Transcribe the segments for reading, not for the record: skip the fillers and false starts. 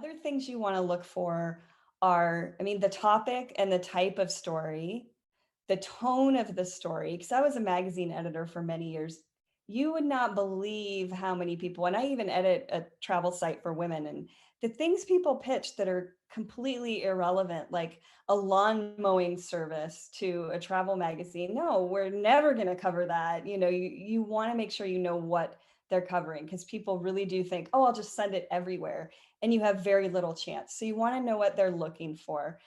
other things you want to look for are, I mean, the topic and the type of story, the tone of the story. Because I was a magazine editor for many years. You would not believe how many people, and I even edit a travel site for women, and the things people pitch that are completely irrelevant, like a lawn mowing service to a travel magazine. No, we're never going to cover that. You want to make sure you know what they're covering, because people really do think, oh, I'll just send it everywhere. And you have very little chance. So you want to know what they're looking for.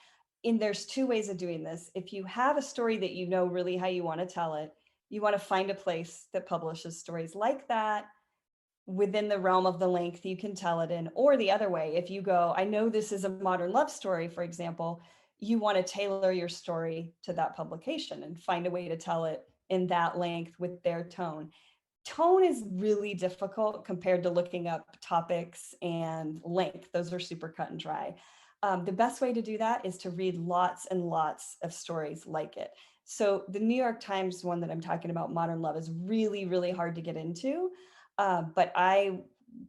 And there's two ways of doing this. If you have a story that you know really how you want to tell it, you want to find a place that publishes stories like that within the realm of the length you can tell it in. Or the other way, if you go, I know this is a modern love story, for example, you want to tailor your story to that publication and find a way to tell it in that length with their tone. Tone is really difficult compared to looking up topics and length. Those are super cut and dry. The best way to do that is to read lots and lots of stories like it. So the New York Times one that I'm talking about, Modern Love, is really, really hard to get into. But I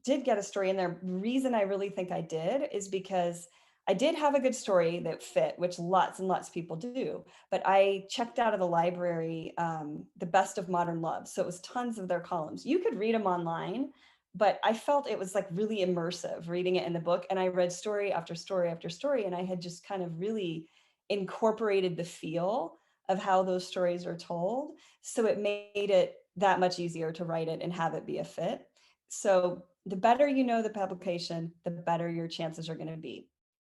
did get a story in there. The reason I really think I did is because I did have a good story that fit, which lots and lots of people do. But I checked out of the library the best of modern love. So it was tons of their columns. You could read them online, but I felt it was like really immersive reading it in the book. And I read story after story after story. And I had just kind of really incorporated the feel of how those stories are told. So it made it that much easier to write it and have it be a fit. So the better you know the publication, the better your chances are going to be.